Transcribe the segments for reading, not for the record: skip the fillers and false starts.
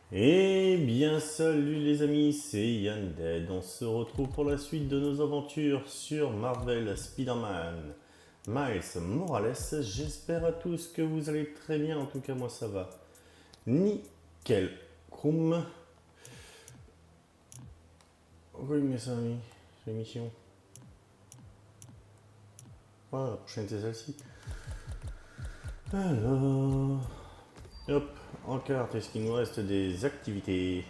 Eh bien salut les amis, c'est Yann Dead. On se retrouve pour la suite de nos aventures sur Marvel Spider-Man Miles Morales. J'espère à tous que vous allez très bien, en tout cas moi ça va. Nickel. Chrome. Oui mes amis, l'émission. Voilà, la prochaine c'est celle-ci. Alors... Hop, en carte, est-ce qu'il nous reste des activités?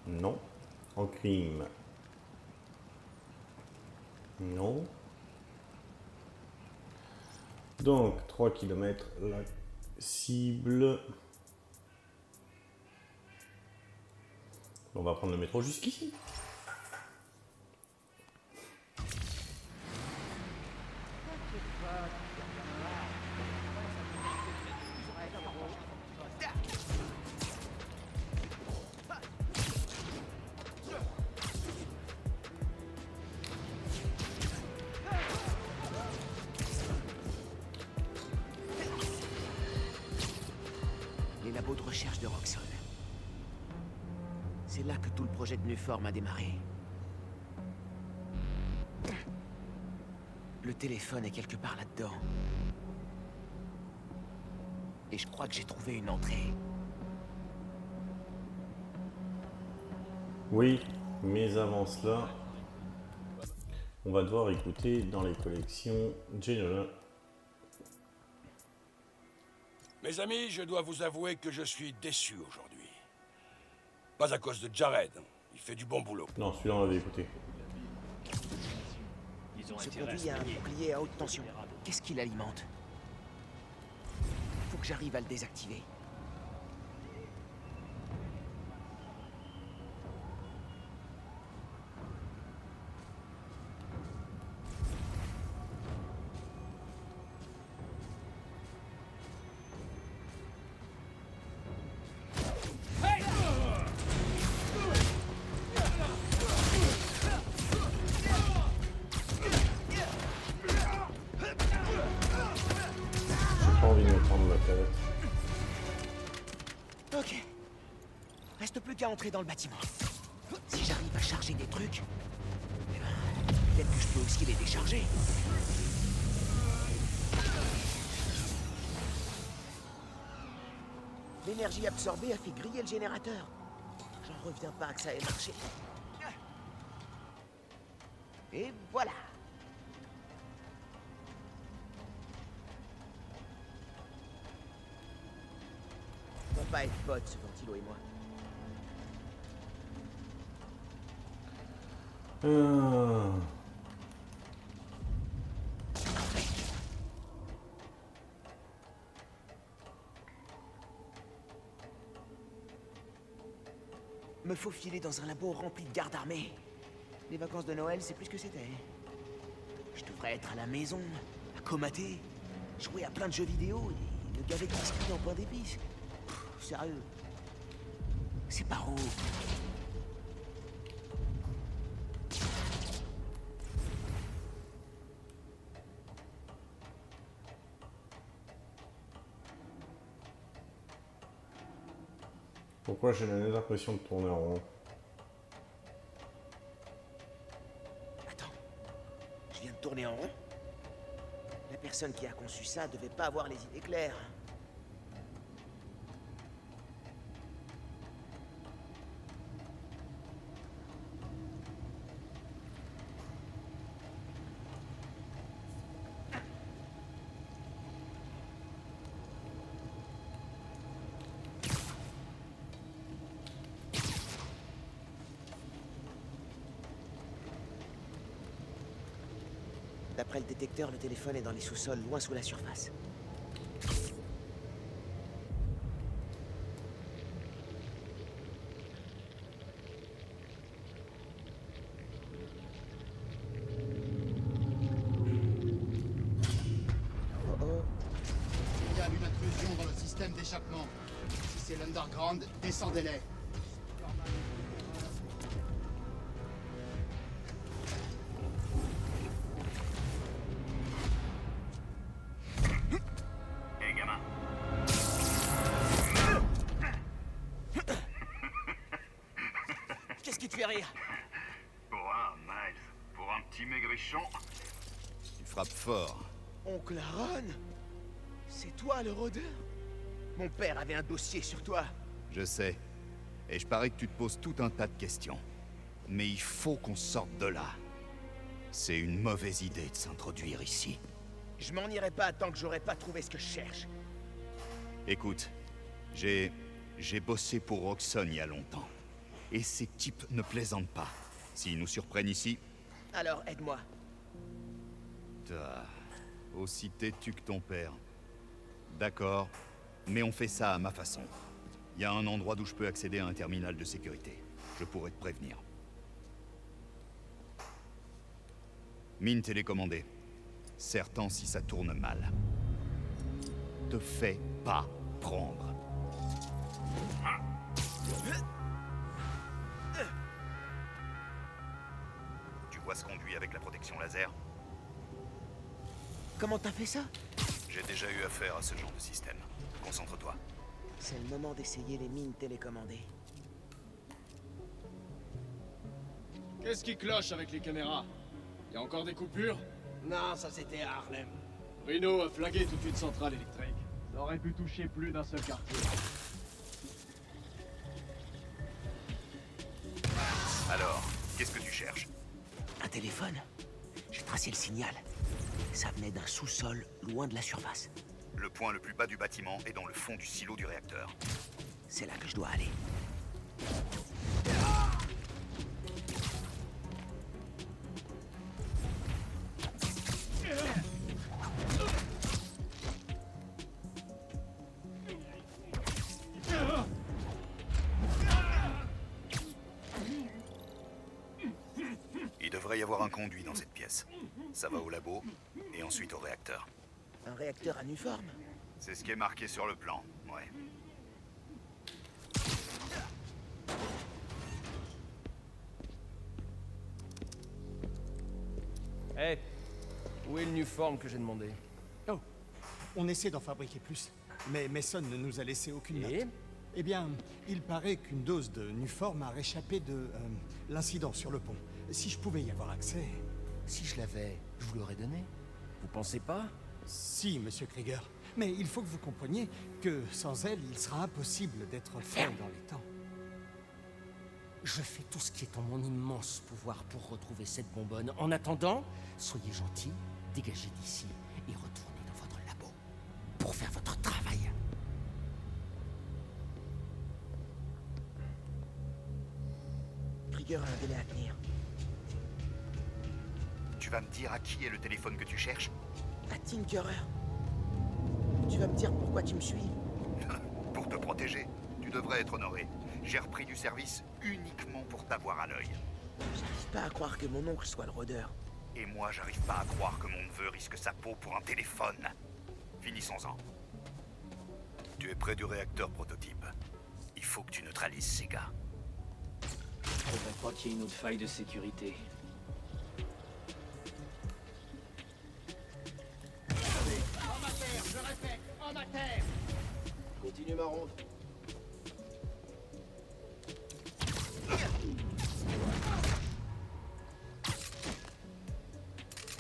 Non. En crime? Non. Donc 3 km, la cible. On va prendre le métro jusqu'ici. Les labos de recherche de Roxxon. C'est là que tout le projet de Nuform a démarré. Le téléphone est quelque part là-dedans. Et je crois que j'ai trouvé une entrée. Oui, mais avant cela, on va devoir écouter dans les collections General. Mes amis, je dois vous avouer que je suis déçu aujourd'hui. Pas à cause de Jared, il fait du bon boulot. Non, celui-là on l'avait écouté. Ce conduit a un bouclier à haute tension. Qu'est-ce qu'il alimente? Faut que j'arrive à le désactiver. J'ai pas envie de me prendre la tête. Ok. Reste plus qu'à entrer dans le bâtiment. Si j'arrive à charger des trucs, eh ben, peut-être que je peux aussi les décharger. L'énergie absorbée a fait griller le générateur. J'en reviens pas que ça ait marché. Et voilà. On va pas être potes, ce ventilo et moi. Ah. Me faufiler dans un labo rempli de gardes armés. Les vacances de Noël, c'est plus ce que c'était. Je devrais être à la maison, à comater, jouer à plein de jeux vidéo et me gaver de biscuits en pain d'épices. Sérieux. C'est pas haut. Pourquoi j'ai la nette impression de tourner en rond? Attends. Je viens de tourner en rond? La personne qui a conçu ça devait pas avoir les idées claires. D'après le détecteur, le téléphone est dans les sous-sols, loin sous la surface. Oh oh. Il y a une intrusion dans le système d'échappement. Si c'est l'Underground, descendez-les. Qu'est-ce qui te fait rire? Quoi, Miles? Pour un petit maigrichon? Tu frappes fort. Oncle Aaron? C'est toi le rôdeur? Mon père avait un dossier sur toi. Je sais. Et je parie que tu te poses tout un tas de questions. Mais il faut qu'on sorte de là. C'est une mauvaise idée de s'introduire ici. Je m'en irai pas tant que j'aurai pas trouvé ce que je cherche. Écoute, j'ai bossé pour Roxxon il y a longtemps. Et ces types ne plaisantent pas. S'ils nous surprennent ici... Alors aide-moi. T'as... aussi têtu que ton père. D'accord, mais on fait ça à ma façon. Il y a un endroit d'où je peux accéder à un terminal de sécurité. Je pourrais te prévenir. Mine télécommandée. Certain si ça tourne mal. Te fais pas prendre. Tu vois ce conduit avec la protection laser? Comment t'as fait ça? J'ai déjà eu affaire à ce genre de système. Concentre-toi. C'est le moment d'essayer les mines télécommandées. Qu'est-ce qui cloche avec les caméras? Y a encore des coupures? Non, ça c'était à Harlem. Reno a flagué toute une centrale électrique. Ça aurait pu toucher plus d'un seul quartier. Alors, qu'est-ce que tu cherches? Un téléphone? J'ai tracé le signal. Ça venait d'un sous-sol, loin de la surface. Le point le plus bas du bâtiment est dans le fond du silo du réacteur. C'est là que je dois aller. Il devrait y avoir un conduit dans cette pièce. Ça va au labo, et ensuite au réacteur. Un réacteur anuforme? C'est ce qui est marqué sur le plan, ouais. Hé, où est le Nuform que j'ai demandé? Oh, on essaie d'en fabriquer plus, mais Mason ne nous a laissé aucune Et note. Eh bien, il paraît qu'une dose de Nuform a réchappé de l'incident sur le pont. Si je pouvais y avoir accès... Si je l'avais, je vous l'aurais donné. Vous pensez pas? Si, monsieur Krieger. Mais il faut que vous compreniez que sans elle, il sera impossible d'être fait dans les temps. Je fais tout ce qui est en mon immense pouvoir pour retrouver cette bonbonne. En attendant, soyez gentils, dégagez d'ici et retournez dans votre labo pour faire votre travail. Krieger a un délai à tenir. Tu vas me dire à qui est le téléphone que tu cherches? À Tinkerer. Tu vas me dire pourquoi tu me suis? Pour te protéger, tu devrais être honoré. J'ai repris du service uniquement pour t'avoir à l'œil. J'arrive pas à croire que mon oncle soit le rôdeur. Et moi, j'arrive pas à croire que mon neveu risque sa peau pour un téléphone. Finissons-en. Tu es près du réacteur prototype. Il faut que tu neutralises ces gars. Faudrait pas qu'il y ait une autre faille de sécurité. Homme à terre, je répète, homme à terre. Continue ma ronde.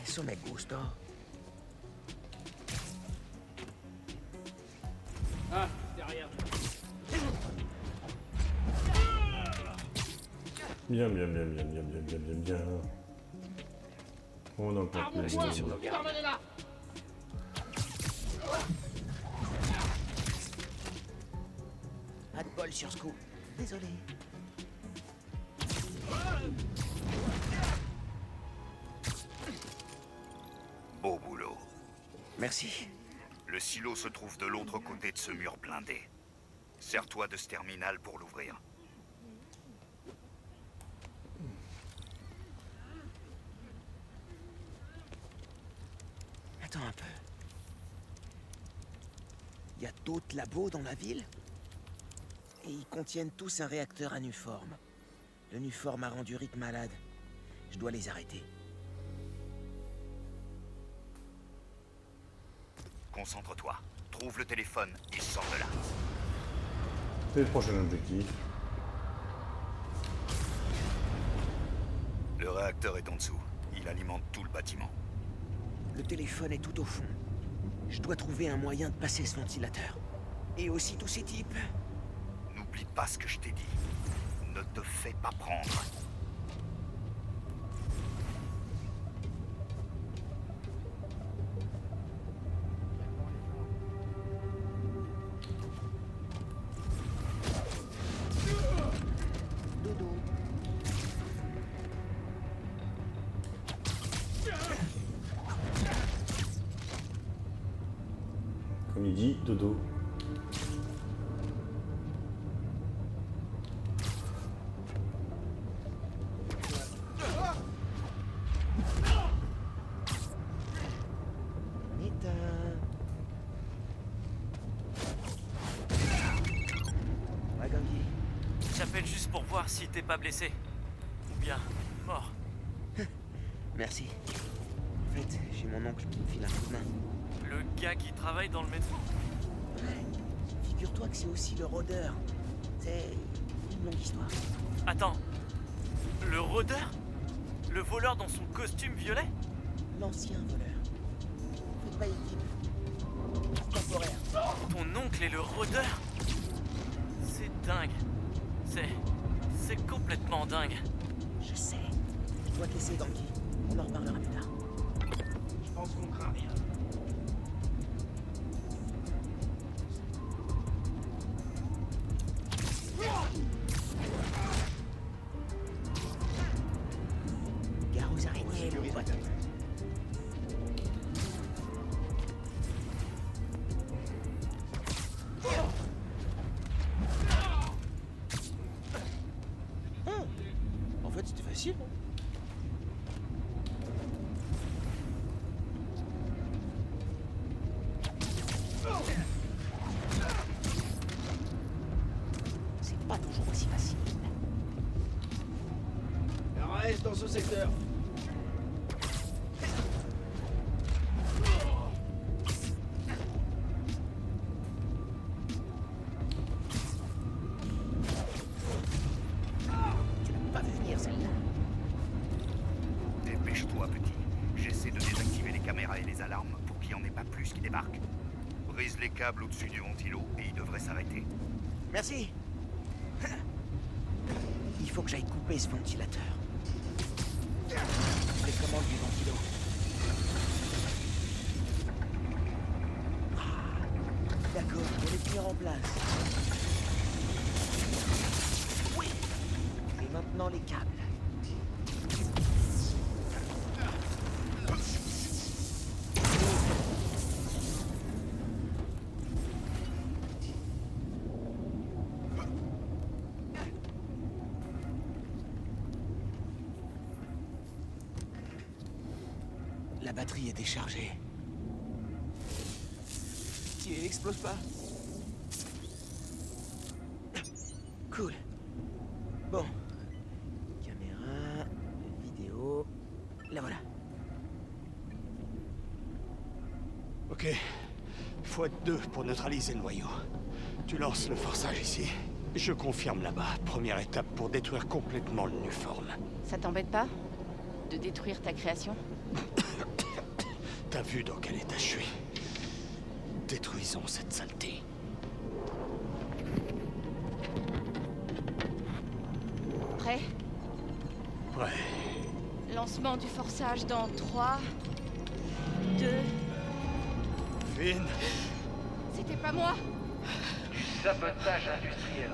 Eso me gustó. Ah, derrière. Bien, bien, bien, bien, bien, bien, bien, bien, bien. On en compte plus. Restons sur nos gardes. Fermez-les-là. Pas de bol sur ce coup. Désolé. Beau boulot. Merci. Le silo se trouve de l'autre côté de ce mur blindé. Sers-toi de ce terminal pour l'ouvrir. Attends un peu. Il y a d'autres labos dans la ville? Et ils contiennent tous un réacteur à Nuform. Le Nuform a rendu Rick malade. Je dois les arrêter. Concentre-toi. Trouve le téléphone et sors de là. C'est le prochain objectif. Le réacteur est en dessous. Il alimente tout le bâtiment. Le téléphone est tout au fond. Je dois trouver un moyen de passer ce ventilateur. Et aussi tous ces types. N'oublie pas ce que je t'ai dit. Ne te fais pas prendre. Dodo. Comme il dit, dodo. Nita. Ouais, Gangi. J'appelle juste pour voir si t'es pas blessé. Ou bien mort. Merci. En fait, j'ai mon oncle qui me file un coup de main. Le gars qui travaille dans le métro. Ouais. Figure-toi que c'est aussi le rôdeur. C'est une longue histoire. Attends. Le rôdeur? Le voleur dans son costume violet? L'ancien voleur. Faites pas équipe. Temporaire. Ton oncle est le rôdeur? C'est dingue. C'est complètement dingue. Je sais. Je dois te laisser, Gangi. On en reparlera plus tard. Je pense qu'on craint bien. Gare aux araignées, mon pote. En fait, c'était facile, non? C'est pas toujours aussi facile. Reste dans ce secteur. Tu l'as pas vu venir, celle-là. Dépêche-toi, petit. J'essaie de désactiver les caméras et les alarmes pour qu'il n'y en ait pas plus qui débarquent. Brise les câbles au-dessus du ventilo et il devrait s'arrêter. Merci. Il faut que j'aille couper ce ventilateur. Les commandes du ventilo. Ah, d'accord, on les tenir en place. Oui. Et maintenant les câbles. La batterie est déchargée. Tiens, explose pas. Cool. Bon. Caméra, vidéo. La voilà. Ok. Faut être deux pour neutraliser le noyau. Tu lances le forçage ici. Je confirme là-bas. Première étape pour détruire complètement le Nuform. Ça t'embête pas de détruire ta création? T'as vu dans quel état je suis. Détruisons cette saleté. Prêt? Ouais. Lancement du forçage dans 3, 2... Finn. C'était pas moi. Du sabotage industriel.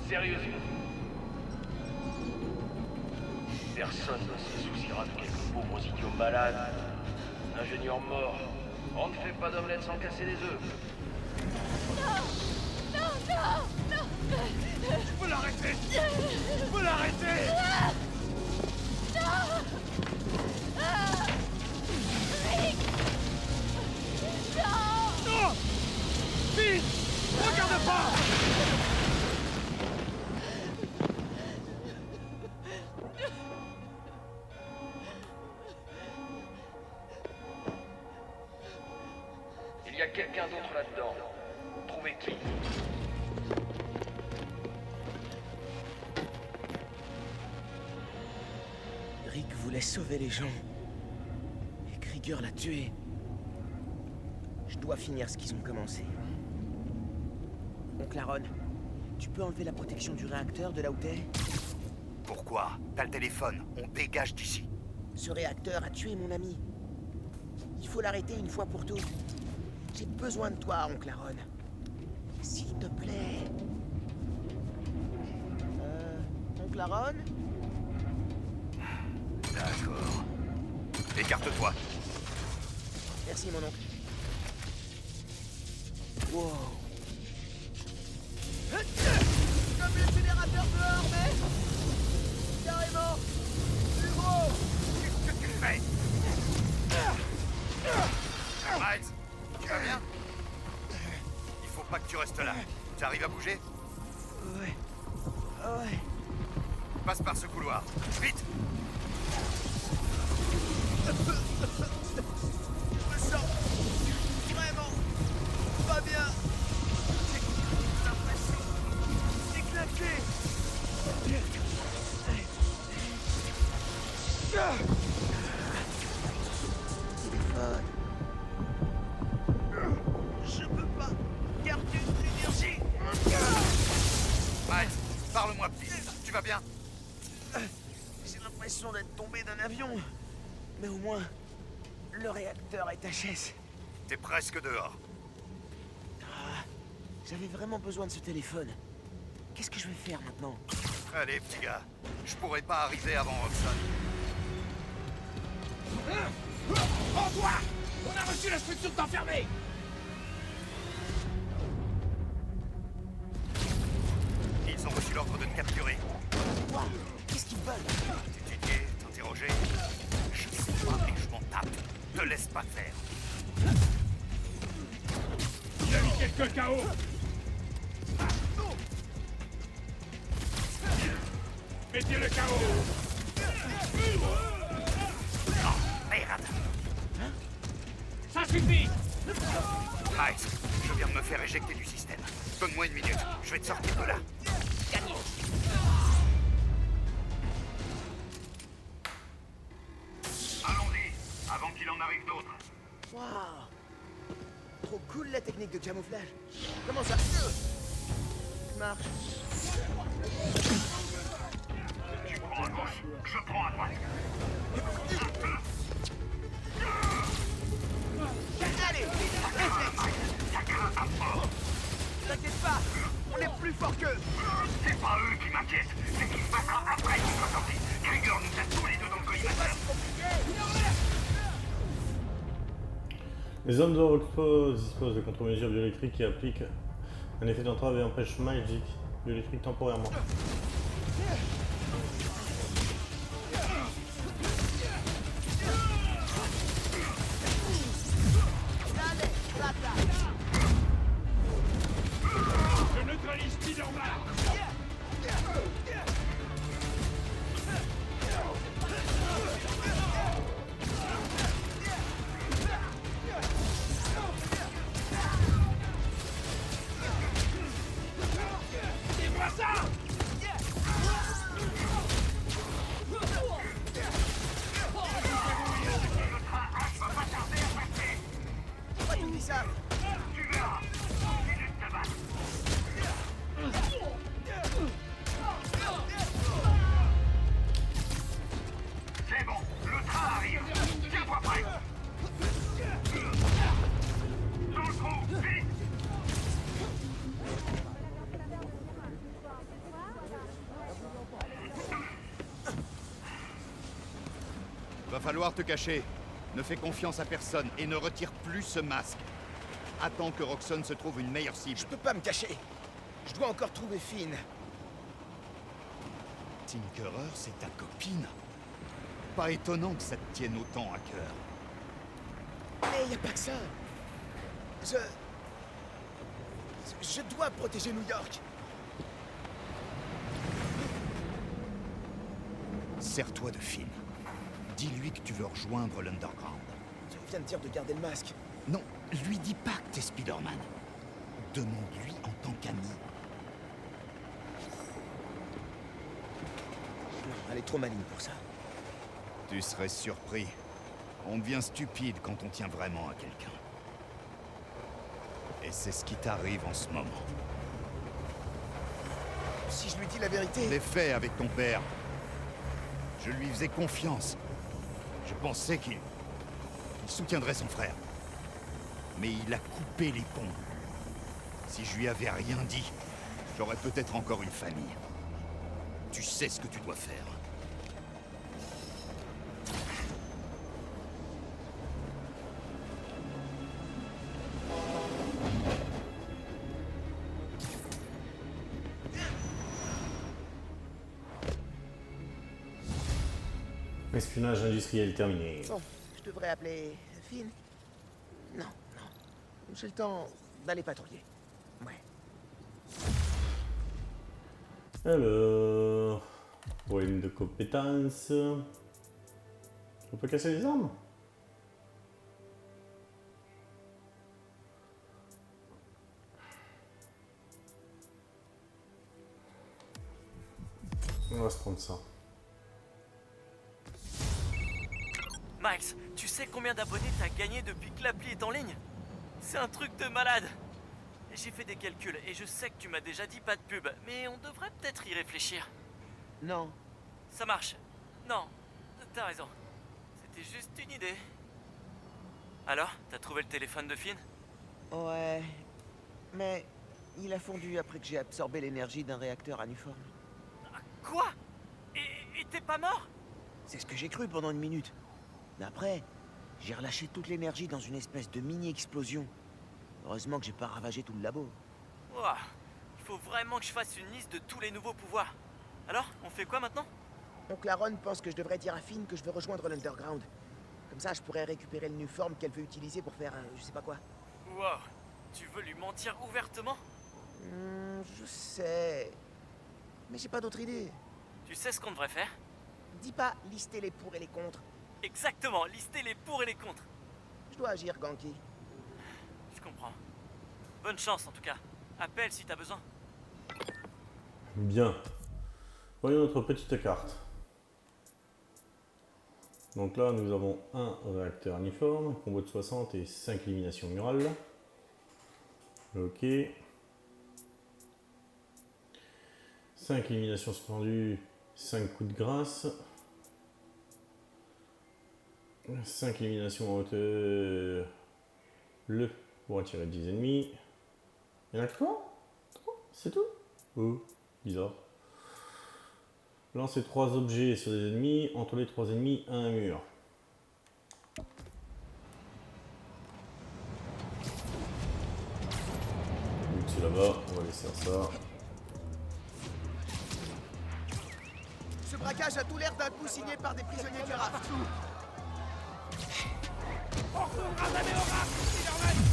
Sérieusement. Personne ne se souciera de quelques pauvres idiots malades. Ingénieur mort. On ne fait pas d'omelette sans casser les œufs. Non. Tu peux l'arrêter. Tu peux l'arrêter. Rick. Non. Vite. Regarde pas. Il y a quelqu'un d'autre là-dedans. Trouvez qui? Rick voulait sauver les gens. Et Krieger l'a tué. Je dois finir ce qu'ils ont commencé. Oncle Aaron, tu peux enlever la protection du réacteur de là où t'es? Pourquoi? T'as le téléphone, on dégage d'ici. Ce réacteur a tué mon ami. Il faut l'arrêter une fois pour toutes. J'ai besoin de toi, Oncle Aaron. S'il te plaît. Oncle Aaron? D'accord. Écarte-toi. Merci, mon oncle. Wow. Comme le générateur dehors, mais... carrément plus gros. Qu'est-ce que tu fais? Miles, tu vas bien? Il faut pas que tu restes là. Tu arrives à bouger? Ouais. Ouais. Passe par ce couloir. Vite! Je me sens vraiment pas bien. J'ai l'impression d'éclater. Téléphone. Je peux pas garder de l'énergie. Miles, parle-moi, petit. Tu vas bien? J'ai l'impression d'être tombé d'un avion. Mais au moins, le réacteur est HS. T'es presque dehors. Ah, j'avais vraiment besoin de ce téléphone. Qu'est-ce que je vais faire maintenant? Allez, petit gars. Je pourrais pas arriver avant Roxxon. Rends-toi! On a reçu l'instruction de t'enfermer! Ils ont reçu l'ordre de te capturer. Quoi? Qu'est-ce qu'ils veulent? T'étudier, t'interroger. Je sais pas et je m'en tape. Te laisse pas faire. Il a mis quelqu'un KO! Mettez le KO! Oh, merde! Ça suffit! Miles, je viens de me faire éjecter du système. Donne-moi une minute, je vais te sortir de là. Gagné. Allons-y, avant qu'il en arrive d'autres. Waouh! Trop cool la technique de camouflage. Comment ça marche? Tu prends à gauche, je prends à droite. Allez, Ça craint à mort. t'inquiète pas, on est plus fort qu'eux. C'est pas eux qui m'inquiètent, c'est qu'il se passera après qu'ils soient sortis. Krieger nous a tous les deux dans le collimateur. Les hommes de Roxxon disposent de contre-mesures bioélectriques qui appliquent un effet d'entrave et empêchent Magic bioélectrique temporairement. Je neutralise Spider-Man! C'est moi ça! Pourquoi tu me dis ça? Tu verras. Minute de balle. C'est bon, le train arrive. Tiens-toi prêt. Dans le trou, vite. Va falloir te cacher. Ne fais confiance à personne et ne retire plus ce masque. Attends que Roxxon se trouve une meilleure cible. Je peux pas me cacher. Je dois encore trouver Finn. Tinkerer, c'est ta copine. Pas étonnant que ça te tienne autant à cœur. Mais y a pas que ça. Je dois protéger New York. Sers-toi de Finn. Dis-lui que tu veux rejoindre l'Underground. Tu viens de dire de garder le masque. Non, lui dis pas que t'es Spider-Man. Demande-lui en tant qu'ami. Elle est trop maligne pour ça. Tu serais surpris. On devient stupide quand on tient vraiment à quelqu'un. Et c'est ce qui t'arrive en ce moment. Si je lui dis la vérité... Je l'ai fait avec ton père. Je lui faisais confiance. Je pensais qu'il soutiendrait son frère. Mais il a coupé les ponts. Si je lui avais rien dit, j'aurais peut-être encore une famille. Tu sais ce que tu dois faire. Espionnage industriel terminé. Bon, je devrais appeler Finn. Non. J'ai le temps d'aller patrouiller. Ouais. Alors... Problème de compétences... On peut casser les armes? On va se prendre ça. Max, tu sais combien d'abonnés t'as gagné depuis que l'appli est en ligne? C'est un truc de malade. J'ai fait des calculs et je sais que tu m'as déjà dit pas de pub, mais on devrait peut-être y réfléchir. Non. Ça marche. Non, t'as raison. C'était juste une idée. Alors, t'as trouvé le téléphone de Finn? Ouais. Mais il a fondu après que j'ai absorbé l'énergie d'un réacteur anuforme. Quoi? Et t'es pas mort? C'est ce que j'ai cru pendant une minute. Mais après, j'ai relâché toute l'énergie dans une espèce de mini-explosion. Heureusement que j'ai pas ravagé tout le labo. Ouah, il faut vraiment que je fasse une liste de tous les nouveaux pouvoirs. Alors, on fait quoi maintenant? Oncle Aaron pense que je devrais dire à Finn que je veux rejoindre l'Underground. Comme ça, je pourrais récupérer le Nuform qu'elle veut utiliser pour faire je sais pas quoi. Wow, tu veux lui mentir ouvertement? Je sais. Mais j'ai pas d'autre idée. Tu sais ce qu'on devrait faire? Dis pas lister les pour et les contre. Exactement, lister les pour et les contre. Je dois agir, Ganki. Je comprends. Bonne chance en tout cas. Appelle si t'as besoin. Bien. Voyons notre petite carte. Donc là, nous avons un réacteur uniforme, combo de 60 et 5 éliminations murales. Ok. 5 éliminations suspendues, 5 coups de grâce. 5 éliminations en hauteur. Le pour attirer 10 ennemis. Il y en a que 3 c'est tout? Oh, bizarre. Lancer 3 objets sur des ennemis, entre les 3 ennemis, un mur. C'est là-bas, on va laisser ça. Ce braquage a tout l'air d'un coup signé par des prisonniers du RAF.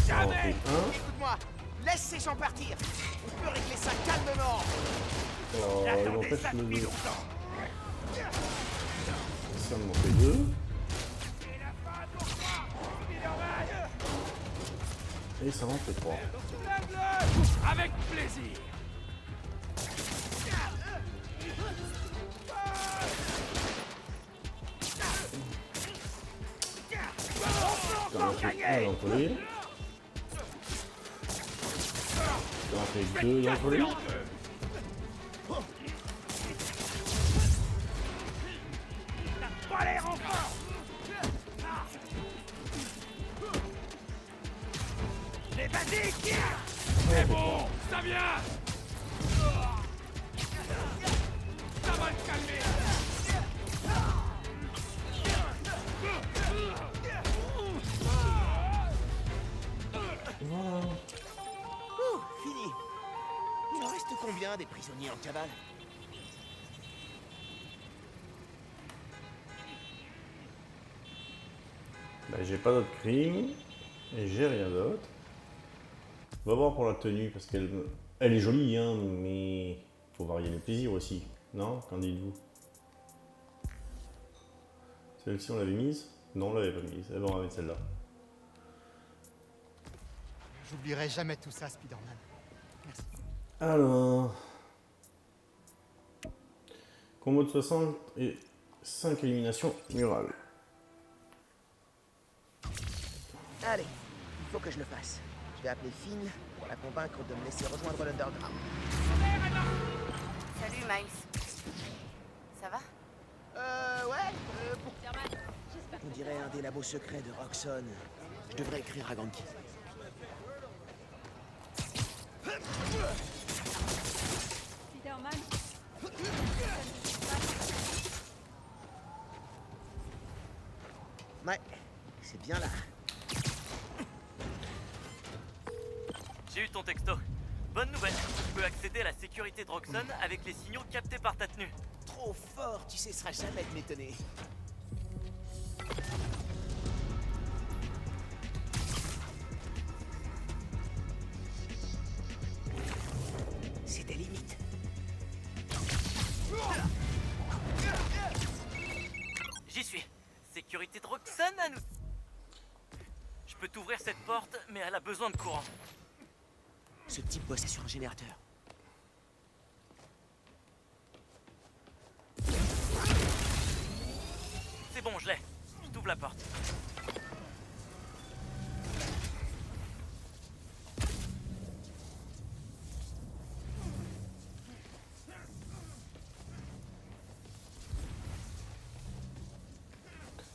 Jamais. Écoute-moi, laisse ces gens partir. On peut régler ça calmement. Oh, il m'empêche le deux. Ça m'en fait 2. Et ça m'en fait 3. Avec plaisir. Ça en fait 1 entre lui. Ça en fait 2 entre lui. Les basiques. C'est bon, ça vient. Ça va te calmer. Fini. Il en reste combien des prisonniers en cavale? Bah, j'ai pas d'autres crimes et j'ai rien d'autre. On va voir pour la tenue parce qu'elle est jolie, hein, mais faut varier les plaisirs aussi, non? Qu'en dites-vous? Celle-ci on l'avait mise? Non, on l'avait pas mise. Eh ben, on va mettre celle-là. J'oublierai jamais tout ça, Spider-Man. Merci. Alors, combo de 60 et 5 éliminations murales. Allez, il faut que je le fasse. Je vais appeler Finn pour la convaincre de me laisser rejoindre l'Underground. Salut, Miles. Ça va? On dirait un des labos secrets de Roxxon. Je devrais écrire à Ganke. Spider-Man? Ouais, c'est bien là. J'ai eu ton texto. Bonne nouvelle, tu peux accéder à la sécurité de Roxxon avec les signaux captés par ta tenue. Trop fort, tu cesseras jamais de m'étonner. C'est des limites. J'y suis. Sécurité de Roxxon à nous. Je peux t'ouvrir cette porte, mais elle a besoin de courant. Ce type bossait sur un générateur. C'est bon, je l'ai. Je t'ouvre la porte.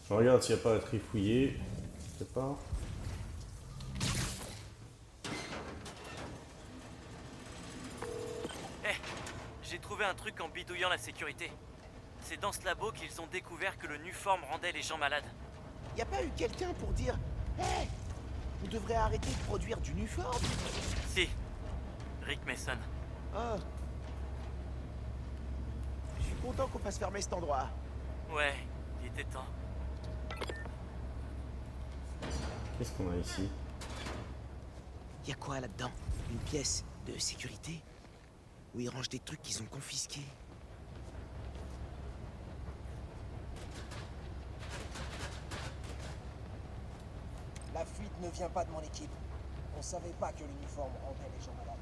Je regarde s'il n'y a pas à trifouiller. Je sais pas. J'ai trouvé un truc en bidouillant la sécurité. C'est dans ce labo qu'ils ont découvert que le Nuform rendait les gens malades. Y a pas eu quelqu'un pour dire hey, on devrait arrêter de produire du Nuform? Si. Rick Mason. Oh. Je suis content qu'on fasse fermer cet endroit. Ouais, il était temps. Qu'est-ce qu'on a ici? Y a quoi là-dedans? Une pièce de sécurité? Où ils rangent des trucs qu'ils ont confisqués. La fuite ne vient pas de mon équipe. On savait pas que l'uniforme rendait les gens malades.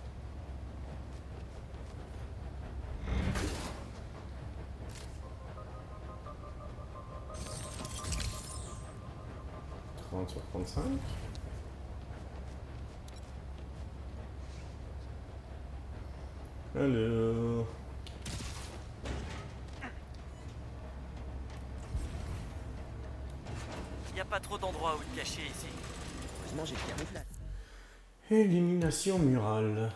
Sur 35. Alors... Y a pas trop d'endroits où te cacher ici. Heureusement, j'ai le camouflage. Élimination murale.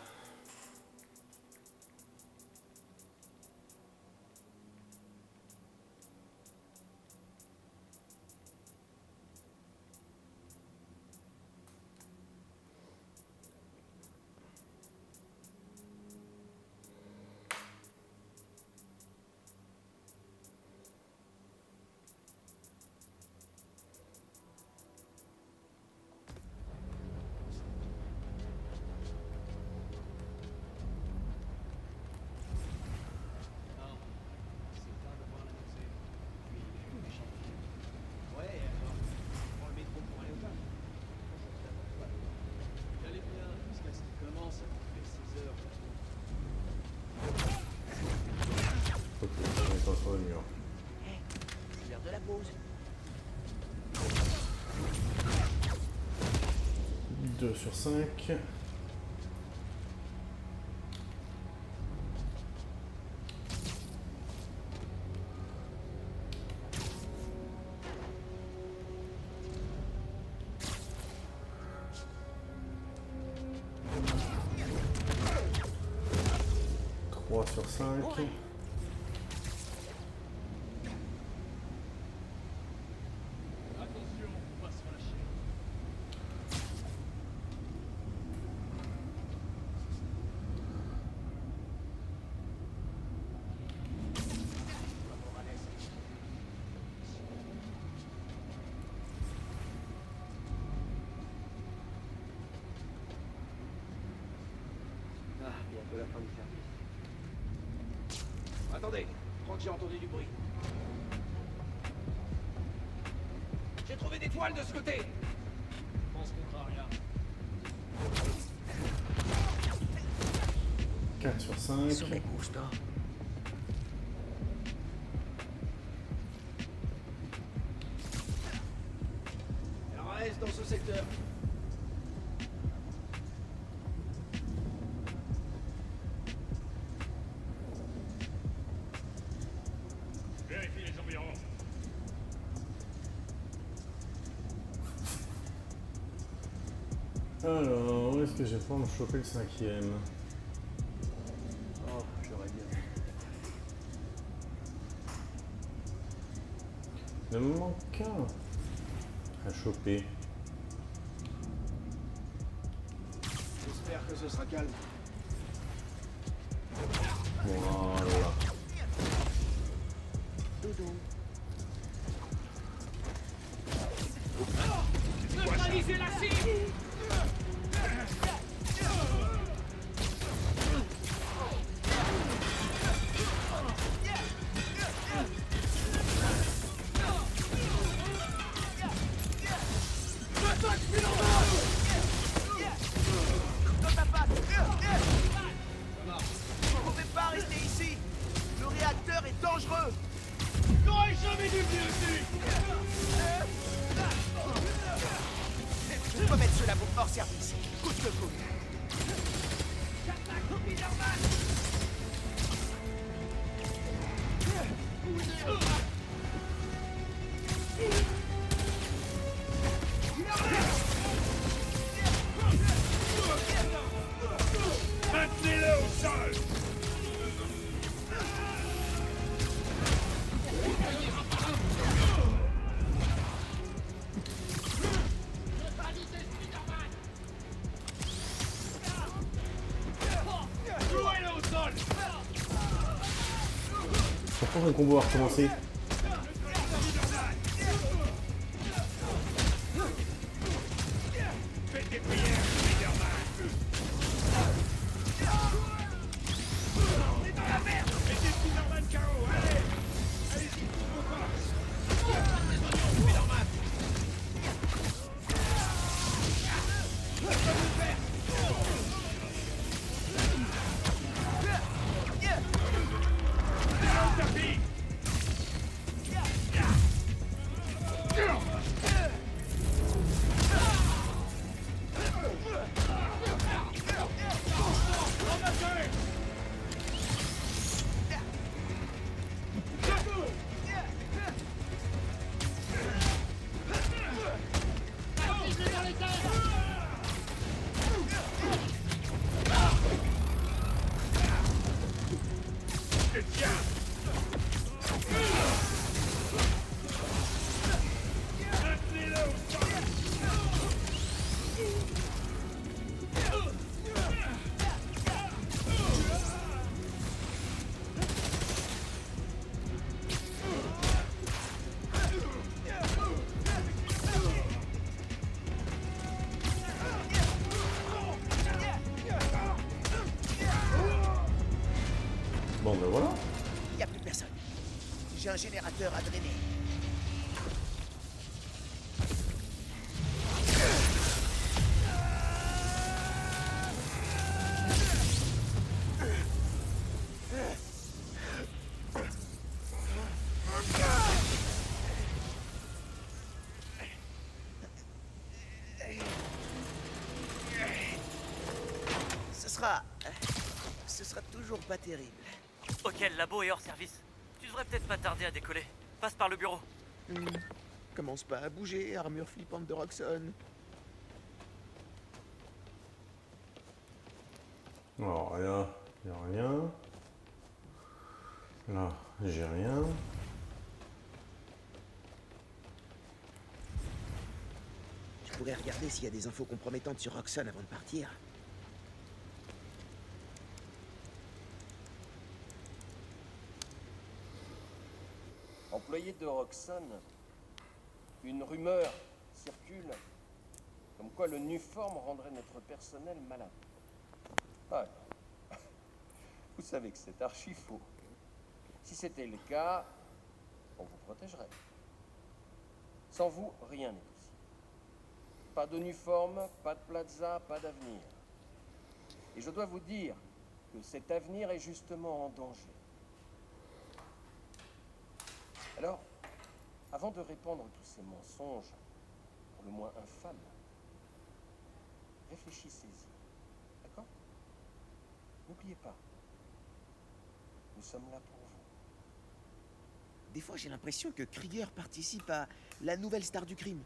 Sur le mur. C'est l'heure de la pause. 2 sur 5. Sur 5. Bientôt la fin du service. Attendez, je crois que j'ai entendu du bruit. J'ai trouvé des toiles de ce côté. Je pense qu'on fera rien. 4 sur 5. Sur mes couches, toi. dans ce secteur. Vérifie les environs. Alors, où est-ce que j'ai pouvoir me choper le 5e? Oh, j'aurais bien. Il me manque qu'un à choper. J'espère que ce sera calme. Voilà. Dodo. Neutralisez la cible! Vous pouvez pas rester ici. Le réacteur est dangereux. J'aurais jamais dû venir ici! Je dois mettre ce labo hors service. Coûte que coûte. J'attaque Spider-Man! Maintenez-le au sol! Clouez-le au sol! Pourquoi un combo a recommencé? Faites des prières, Spider-Man! On est dans la merde! Mettez Spider-Man KO, allez! Allez-y, pour vos forces! Spider-Man! Au tapis! Maintenez-le au sol! Bon ben voilà. Y a plus personne. J'ai un générateur à drainer. Ce sera toujours pas terrible. Ok, le labo est hors service. Tu devrais peut-être pas tarder à décoller. Passe par le bureau. Commence pas à bouger, armure flippante de Roxxon. Alors là, il n'y a rien. Là, j'ai rien. Je pourrais regarder s'il y a des infos compromettantes sur Roxxon avant de partir. Employé de Roxxon, une rumeur circule comme quoi le Nuform rendrait notre personnel malade. Ah non. Vous savez que c'est archi faux. Si c'était le cas, on vous protégerait. Sans vous, rien n'est possible. Pas de Nuform, pas de Plaza, pas d'avenir. Et je dois vous dire que cet avenir est justement en danger. Alors, avant de répandre tous ces mensonges, pour le moins infâme. Réfléchissez-y. D'accord? N'oubliez pas. Nous sommes là pour vous. Des fois, j'ai l'impression que Krieger participe à la nouvelle star du crime.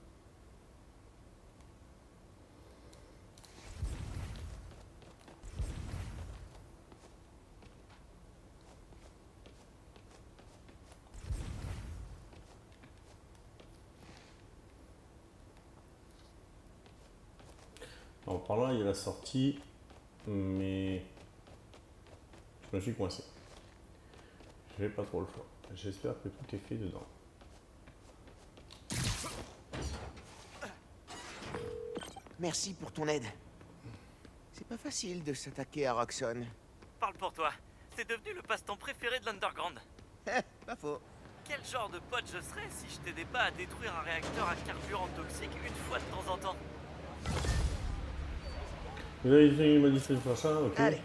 Alors par là, il y a la sortie, mais je me suis coincé. J'ai pas trop le choix. J'espère que tout est fait dedans. Merci pour ton aide. C'est pas facile de s'attaquer à Roxxon. Parle pour toi. C'est devenu le passe-temps préféré de l'Underground. Pas faux. Quel genre de pote je serais si je t'aidais pas à détruire un réacteur à carburant toxique une fois de temps en temps? Vous avez fait ma liste de prochain, ok. Allez,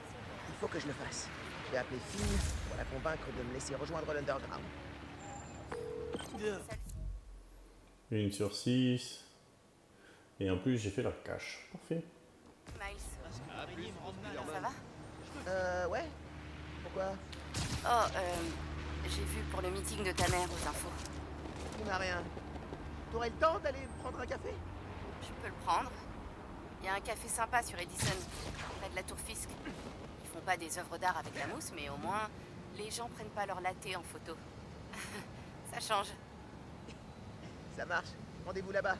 il faut que je le fasse. Je vais appeler Finn pour la convaincre de me laisser rejoindre l'Underground. 1 sur 6. Et en plus, j'ai fait la cache. Parfait. Miles. Ça va? Ouais. Pourquoi? Oh, j'ai vu pour le meeting de ta mère aux infos. Tu n'as rien. T'aurais le temps d'aller prendre un café? Je peux le prendre. Il y a un café sympa sur Edison, près de la Tour Fisk. Ils font pas des œuvres d'art avec la mousse, mais au moins, les gens prennent pas leur latte en photo. Ça change. Ça marche. Rendez-vous là-bas.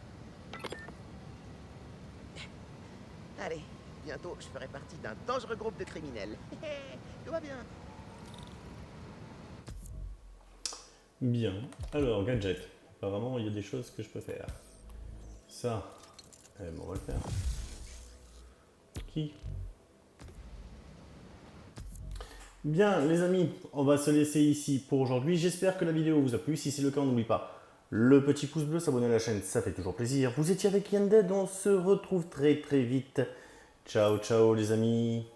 Allez, bientôt, je ferai partie d'un dangereux groupe de criminels. Tout va bien. Bien. Alors, gadget. Apparemment, il y a des choses que je peux faire. Ça, on va le faire. Qui? Bien, les amis, on va se laisser ici pour aujourd'hui. J'espère que la vidéo vous a plu. Si c'est le cas, n'oubliez pas le petit pouce bleu, s'abonner à la chaîne, ça fait toujours plaisir. Vous étiez avec Yanded, on se retrouve très vite. Ciao, ciao les amis.